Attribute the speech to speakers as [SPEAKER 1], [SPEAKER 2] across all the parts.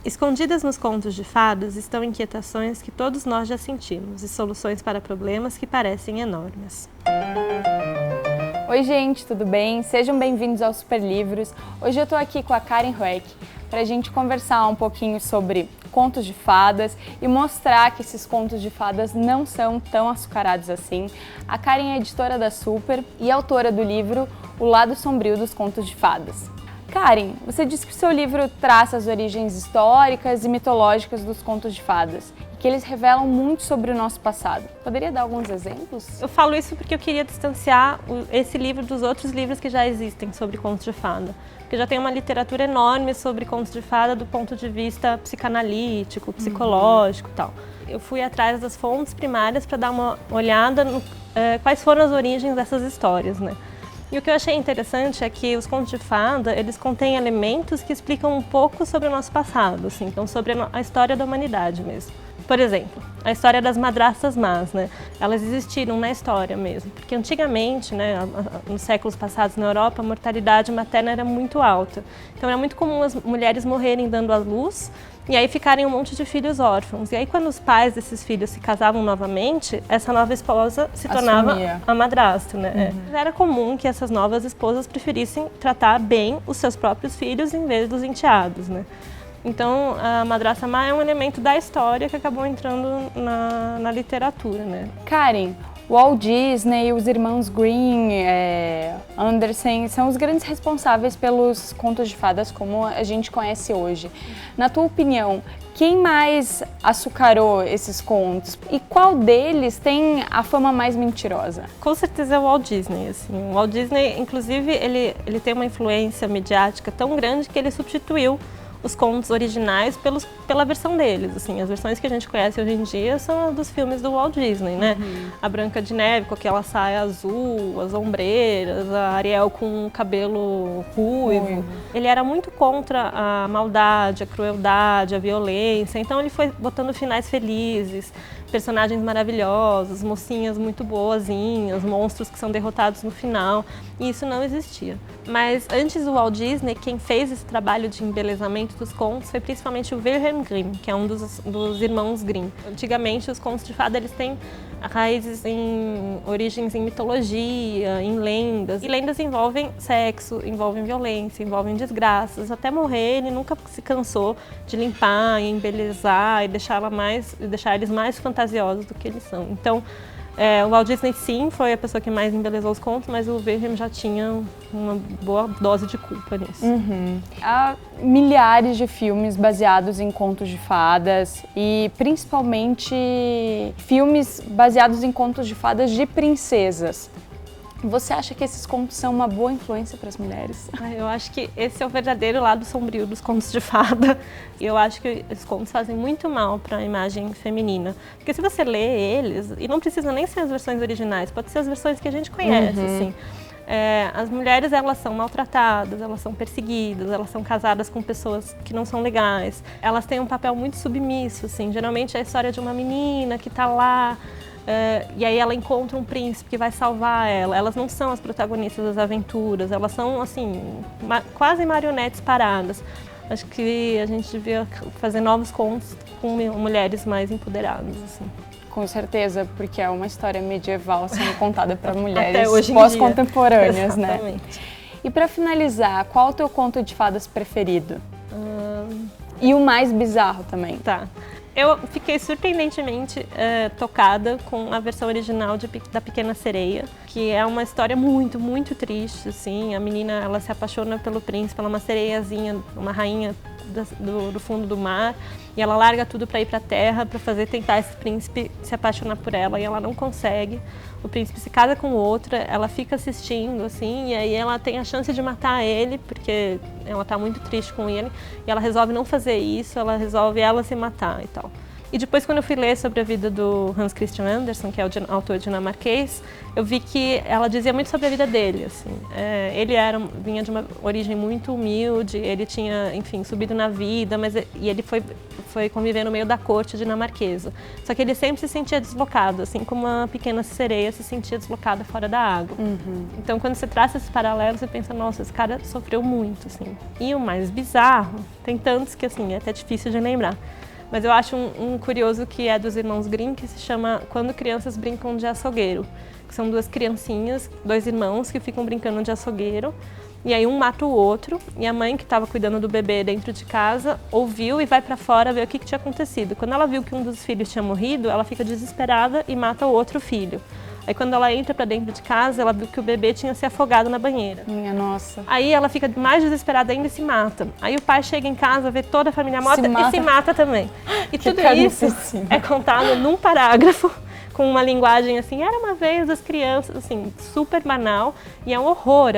[SPEAKER 1] Escondidas nos contos de fadas estão inquietações que todos nós já sentimos e soluções para problemas que parecem enormes.
[SPEAKER 2] Oi gente, tudo bem? Sejam bem-vindos ao Super Livros. Hoje eu estou aqui com a Karen Rueck para a gente conversar um pouquinho sobre contos de fadas e mostrar que esses contos de fadas não são tão açucarados assim. A Karen é editora da Super e autora do livro O Lado Sombrio dos Contos de Fadas. Karen, você disse que o seu livro traça as origens históricas e mitológicas dos contos de fadas e que eles revelam muito sobre o nosso passado. Poderia dar alguns exemplos?
[SPEAKER 1] Eu falo isso porque eu queria distanciar esse livro dos outros livros que já existem sobre contos de fada. Porque já tem uma literatura enorme sobre contos de fada do ponto de vista psicanalítico, psicológico e tal. Eu fui atrás das fontes primárias para dar uma olhada no quais foram as origens dessas histórias, né? E o que eu achei interessante é que os contos de fada, eles contêm elementos que explicam um pouco sobre o nosso passado, assim, então sobre a história da humanidade mesmo. Por exemplo, a história das madrastas más, né? Elas existiram na história mesmo, porque antigamente, né, nos séculos passados na Europa, a mortalidade materna era muito alta. Então era muito comum as mulheres morrerem dando à luz e aí ficarem um monte de filhos órfãos. E aí quando os pais desses filhos se casavam novamente, essa nova esposa se tornava a madrasta, né? Era comum que essas novas esposas preferissem tratar bem os seus próprios filhos em vez dos enteados, né? Então, a madrasta má é um elemento da história que acabou entrando na literatura, né?
[SPEAKER 2] Karen, Walt Disney e os irmãos Grimm, Andersen, são os grandes responsáveis pelos contos de fadas como a gente conhece hoje. Na tua opinião, quem mais açucarou esses contos? E qual deles tem a fama mais mentirosa?
[SPEAKER 1] Com certeza é o Walt Disney, assim. O Walt Disney, inclusive, ele tem uma influência midiática tão grande que ele substituiu os contos originais pela versão deles, assim. As versões que a gente conhece hoje em dia são as dos filmes do Walt Disney, né? A Branca de Neve com aquela saia azul, as ombreiras, a Ariel com o cabelo ruivo. Ele era muito contra a maldade, a crueldade, a violência, então ele foi botando finais felizes, personagens maravilhosos, mocinhas muito boazinhas, monstros que são derrotados no final, e isso não existia. Mas antes do Walt Disney, quem fez esse trabalho de embelezamento dos contos foi principalmente o Wilhelm Grimm, que é um dos irmãos Grimm. Antigamente, os contos de fada eles têm raízes em origens em mitologia, em lendas. E lendas envolvem sexo, envolvem violência, envolvem desgraças. Até morrer, ele nunca se cansou de limpar e embelezar e deixar eles mais fantasiosos do que eles são. Então, o Walt Disney sim foi a pessoa que mais embelezou os contos, mas o Wilhelm já tinha uma boa dose de culpa nisso.
[SPEAKER 2] Há milhares de filmes baseados em contos de fadas e principalmente filmes baseados em contos de fadas de princesas. Você acha que esses contos são uma boa influência para as mulheres?
[SPEAKER 1] Eu acho que esse é o verdadeiro lado sombrio dos contos de fada. E eu acho que os contos fazem muito mal para a imagem feminina. Porque se você lê eles, e não precisa nem ser as versões originais, pode ser as versões que a gente conhece, assim. As mulheres, elas são maltratadas, elas são perseguidas, elas são casadas com pessoas que não são legais. Elas têm um papel muito submisso, assim. Geralmente é a história de uma menina que está lá, e aí ela encontra um príncipe que vai salvar ela. Elas não são as protagonistas das aventuras, elas são, assim, quase marionetes paradas. Acho que a gente devia fazer novos contos com mulheres mais empoderadas, assim.
[SPEAKER 2] Com certeza, porque é uma história medieval sendo contada para mulheres
[SPEAKER 1] hoje em
[SPEAKER 2] pós-contemporâneas,
[SPEAKER 1] dia.
[SPEAKER 2] né?
[SPEAKER 1] Exatamente.
[SPEAKER 2] E para finalizar, qual é o teu conto de fadas preferido? E o mais bizarro também.
[SPEAKER 1] Tá. Eu fiquei surpreendentemente tocada com a versão original da Pequena Sereia, que é uma história muito, muito triste, assim. A menina, ela se apaixona pelo príncipe, ela é uma sereiazinha, uma rainha do fundo do mar, e ela larga tudo para ir para a terra para tentar esse príncipe se apaixonar por ela, e ela não consegue. O príncipe se casa com outra, ela fica assistindo, assim, e aí ela tem a chance de matar ele, porque ela tá muito triste com ele, e ela resolve não fazer isso, ela resolve se matar e tal. E depois, quando eu fui ler sobre a vida do Hans Christian Andersen, que é o autor dinamarquês, eu vi que ela dizia muito sobre a vida dele, assim. Ele vinha de uma origem muito humilde, ele tinha, enfim, subido na vida, e ele foi conviver no meio da corte dinamarquesa. Só que ele sempre se sentia deslocado, assim como uma pequena sereia se sentia deslocada fora da água. Então, quando você traça esse paralelo, você pensa, nossa, esse cara sofreu muito, assim. E o mais bizarro, tem tantos que, assim, é até difícil de lembrar. Mas eu acho um curioso que é dos irmãos Grimm, que se chama Quando Crianças Brincam de Açougueiro. Que são duas criancinhas, dois irmãos que ficam brincando de açougueiro. E aí um mata o outro, e a mãe que estava cuidando do bebê dentro de casa ouviu e vai para fora ver o que tinha acontecido. Quando ela viu que um dos filhos tinha morrido, ela fica desesperada e mata o outro filho. Aí quando ela entra para dentro de casa, ela viu que o bebê tinha se afogado na banheira.
[SPEAKER 2] Minha nossa.
[SPEAKER 1] Aí ela fica mais desesperada ainda e se mata. Aí o pai chega em casa, vê toda a família morta e se mata também. E tudo isso é contado num parágrafo, com uma linguagem assim, era uma vez das crianças, assim, super banal, e é um horror.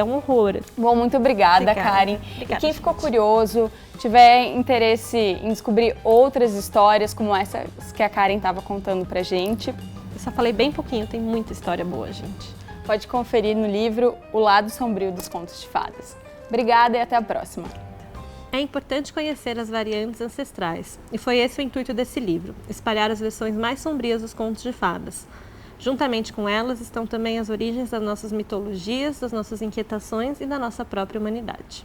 [SPEAKER 2] Bom, muito obrigada, Karen.
[SPEAKER 1] Obrigada,
[SPEAKER 2] e quem ficou curioso, tiver interesse em descobrir outras histórias como essa que a Karen estava contando pra gente,
[SPEAKER 1] eu só falei bem pouquinho, tem muita história boa, gente.
[SPEAKER 2] Pode conferir no livro O Lado Sombrio dos Contos de Fadas. Obrigada e até a próxima.
[SPEAKER 1] É importante conhecer as variantes ancestrais, e foi esse o intuito desse livro, espalhar as versões mais sombrias dos contos de fadas. Juntamente com elas estão também as origens das nossas mitologias, das nossas inquietações e da nossa própria humanidade.